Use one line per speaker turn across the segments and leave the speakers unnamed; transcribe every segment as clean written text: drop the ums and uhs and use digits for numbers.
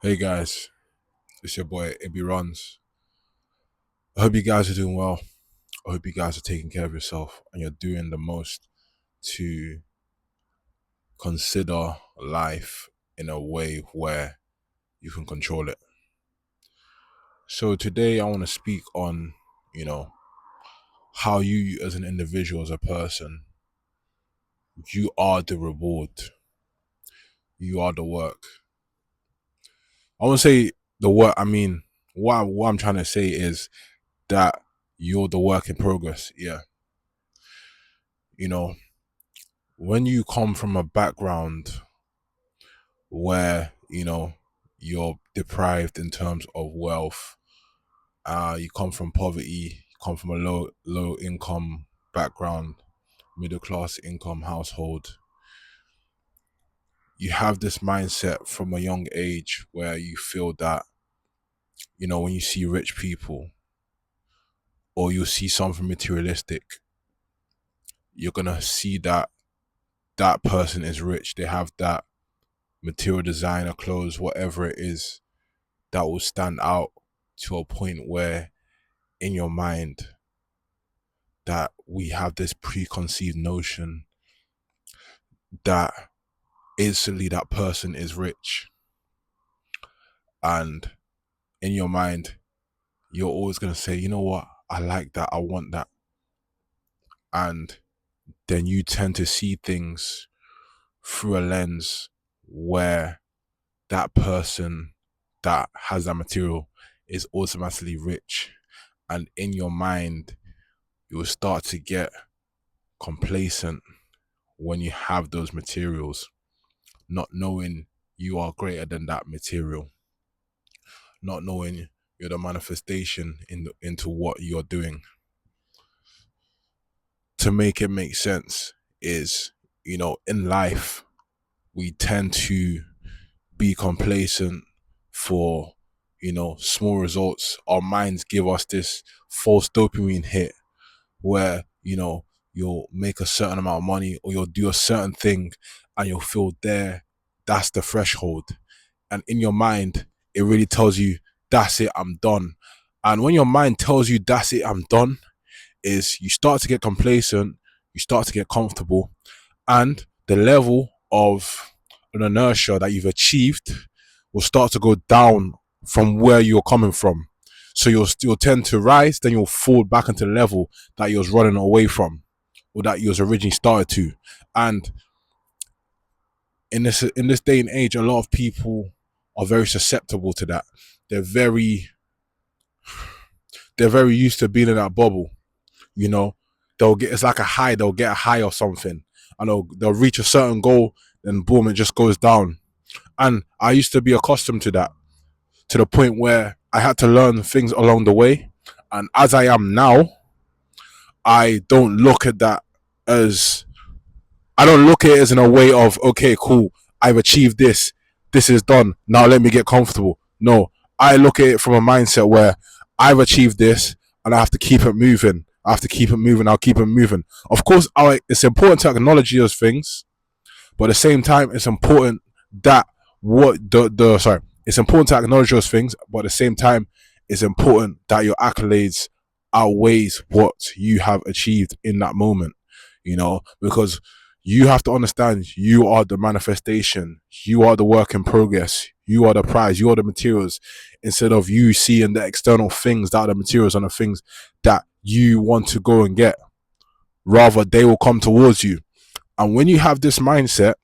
Hey guys, it's your boy Ibby Runs. I hope you guys are doing well. I hope you guys are taking care of yourself and you're doing the most to consider life in a way where you can control it. So today I want to speak on, how you as an individual, as a person, you are the reward. You are the work. I want to say the work, what I'm trying to say is that you're the work in progress. Yeah. You know, when you come from a background where you're deprived in terms of wealth, you come from poverty, you come from a low income background, middle class income household, you have this mindset from a young age where you feel that when you see rich people or you see something materialistic, you're gonna see that that person is rich, they have that material designer clothes, whatever it is, that will stand out to a point where in your mind that we have this preconceived notion that instantly that person is rich, and in your mind you're always going to say, you know what, I like that, I want that. And then you tend to see things through a lens where that person that has that material is automatically rich, and in your mind you will start to get complacent when you have those materials, not knowing you are greater than that material, not knowing you're the manifestation into what you're doing. To make it make sense is, in life, we tend to be complacent for, small results. Our minds give us this false dopamine hit where, you'll make a certain amount of money or you'll do a certain thing and you'll feel that's the threshold. And in your mind, it really tells you, that's it, I'm done. And when your mind tells you, that's it, I'm done, is you start to get complacent, you start to get comfortable, and the level of an inertia that you've achieved will start to go down from where you're coming from. So you'll tend to rise, then you'll fall back into the level that you was running away from, or that you was originally started to. And in this day and age, a lot of people are very susceptible to that. They're very used to being in that bubble. You know, it's like a high. They'll get a high or something, and they'll reach a certain goal, then boom, it just goes down. And I used to be accustomed to that, to the point where I had to learn things along the way. And as I am now, I don't look at that as I don't look at it as in a way of, okay, cool, I've achieved this, this is done, now let me get comfortable. No, I look at it from a mindset where I've achieved this and I have to keep it moving. I have to keep it moving. I'll keep it moving. Of course, it's important to acknowledge those things, but at the same time, it's important that it's important to acknowledge those things, but at the same time, it's important that your accolades outweighs what you have achieved in that moment. Because you have to understand you are the manifestation, you are the work in progress, you are the prize, you are the materials, instead of you seeing the external things that are the materials and the things that you want to go and get. Rather, they will come towards you. And when you have this mindset,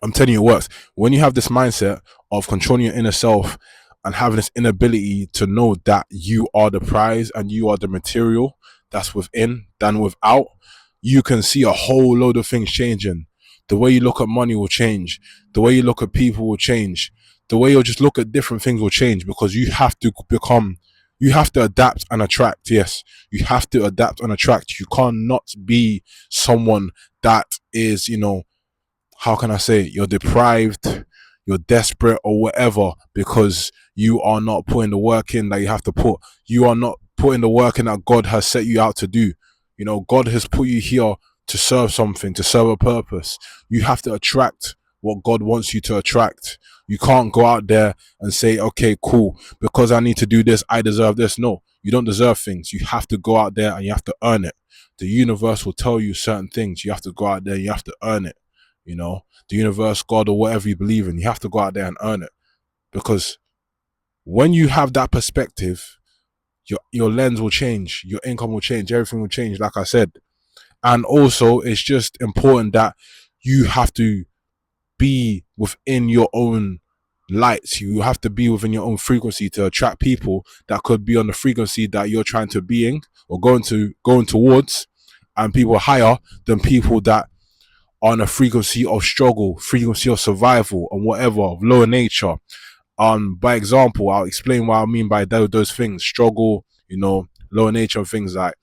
I'm telling you it works. When you have this mindset of controlling your inner self and having this inability to know that you are the prize and you are the material that's within than without, you can see a whole load of things changing. The way you look at money will change. The way you look at people will change. The way you just look at different things will change, because you have to adapt and attract. Yes, you have to adapt and attract. You cannot be someone that is, how can I say, you're deprived, you're desperate or whatever, because you are not putting the work in that you have to put. You are not putting the work in that God has set you out to do. God has put you here to serve something, to serve a purpose. You have to attract what God wants you to attract. You can't go out there and say, okay, cool, because I need to do this, I deserve this. No, you don't deserve things. You have to go out there and you have to earn it. The universe will tell you certain things. You have to go out there, you have to earn it. You know, the universe, God, or whatever you believe in, you have to go out there and earn it. Because when you have that perspective, your lens will change, your income will change, everything will change, like I said. And also, it's just important that you have to be within your own lights. You have to be within your own frequency to attract people that could be on the frequency that you're trying to be in or going towards, and people higher than people that are on a frequency of struggle, frequency of survival, and whatever, of lower nature. By example, I'll explain what I mean by those things: struggle, lower nature, and things like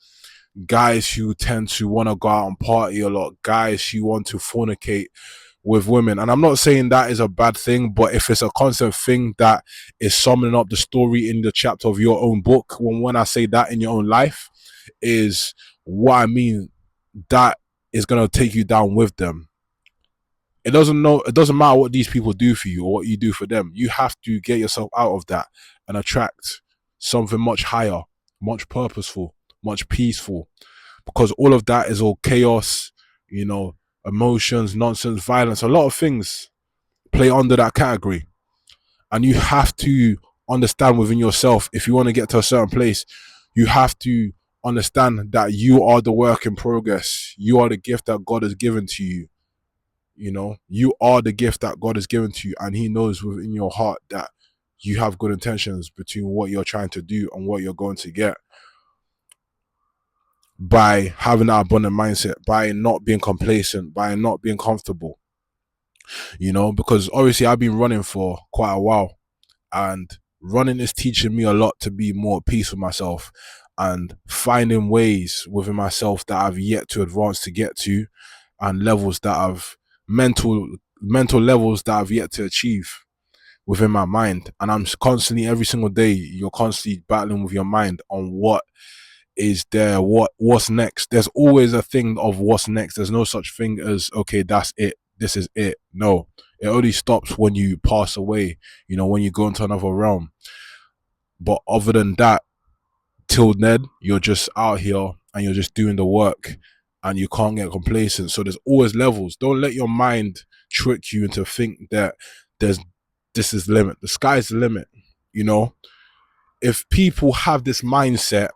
guys who tend to want to go out and party a lot, guys who want to fornicate with women. And I'm not saying that is a bad thing, but if it's a constant thing that is summing up the story in the chapter of your own book, when I say that in your own life, is what I mean, that is going to take you down with them. It doesn't matter what these people do for you or what you do for them. You have to get yourself out of that and attract something much higher, much purposeful, much peaceful, because all of that is all chaos, emotions, nonsense, violence. A lot of things play under that category, and you have to understand within yourself, if you want to get to a certain place, you have to understand that you are the work in progress. You are the gift that God has given to you. You are the gift that God has given to you, and he knows within your heart that you have good intentions between what you're trying to do and what you're going to get. By having that abundant mindset, by not being complacent, by not being comfortable, because obviously I've been running for quite a while, and running is teaching me a lot to be more at peace with myself and finding ways within myself that I've yet to advance to get to, and levels that I've mental levels that I've yet to achieve within my mind. And I'm constantly, every single day, you're constantly battling with your mind on what is there, what's next. There's always a thing of what's next. There's no such thing as, okay, that's it, this is it. No, it only stops when you pass away, when you go into another realm. But other than that, till then, you're just out here and you're just doing the work, and you can't get complacent. So there's always levels. Don't let your mind trick you into think that this is the limit. The sky's the limit. If people have this mindset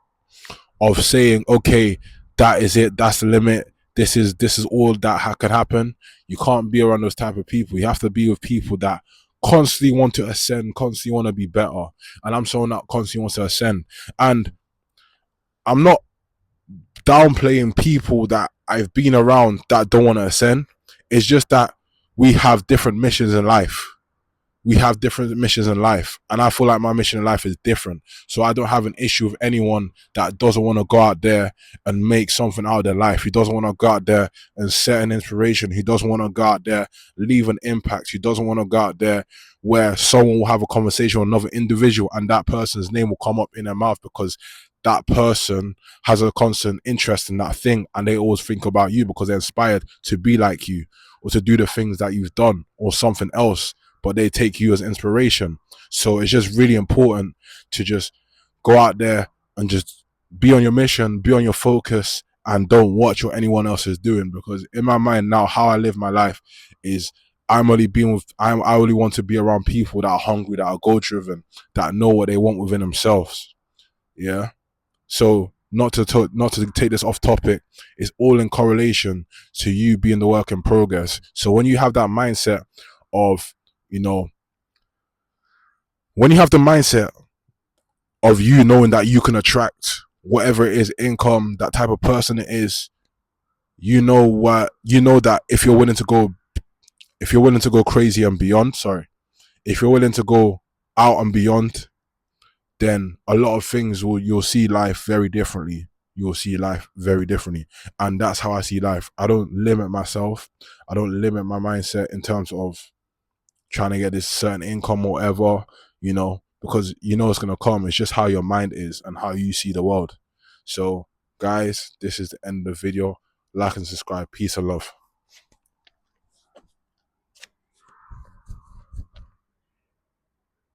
of saying, okay, that is it, that's the limit, this is all that can happen, you can't be around those type of people. You have to be with people that constantly want to ascend, constantly want to be better. And I'm someone that constantly wants to ascend. And I'm not downplaying people that I've been around that don't want to ascend. It's just that we have different missions in life. We have different missions in life, and I feel like my mission in life is different. So I don't have an issue with anyone that doesn't want to go out there and make something out of their life. He doesn't want to go out there and set an inspiration. He doesn't want to go out there, leave an impact. He doesn't want to go out there where someone will have a conversation with another individual and that person's name will come up in their mouth because that person has a constant interest in that thing, and they always think about you because they're inspired to be like you or to do the things that you've done or something else, but they take you as inspiration. So it's just really important to just go out there and just be on your mission, be on your focus, and don't watch what anyone else is doing. Because in my mind now, how I live my life is I only want to be around people that are hungry, that are goal driven, that know what they want within themselves. Yeah. So not to take this off topic, it's all in correlation to you being the work in progress. So when you have that mindset of, when you have the mindset of you knowing that you can attract whatever it is, income, that type of person it is, that if you're willing to go crazy and beyond, if you're willing to go out and beyond, then a lot of things you'll see life very differently. You'll see life very differently. And that's how I see life. I don't limit myself. I don't limit my mindset in terms of trying to get this certain income or whatever, because it's going to come. It's just how your mind is and how you see the world. So guys, this is the end of the video. Like and subscribe. Peace and love.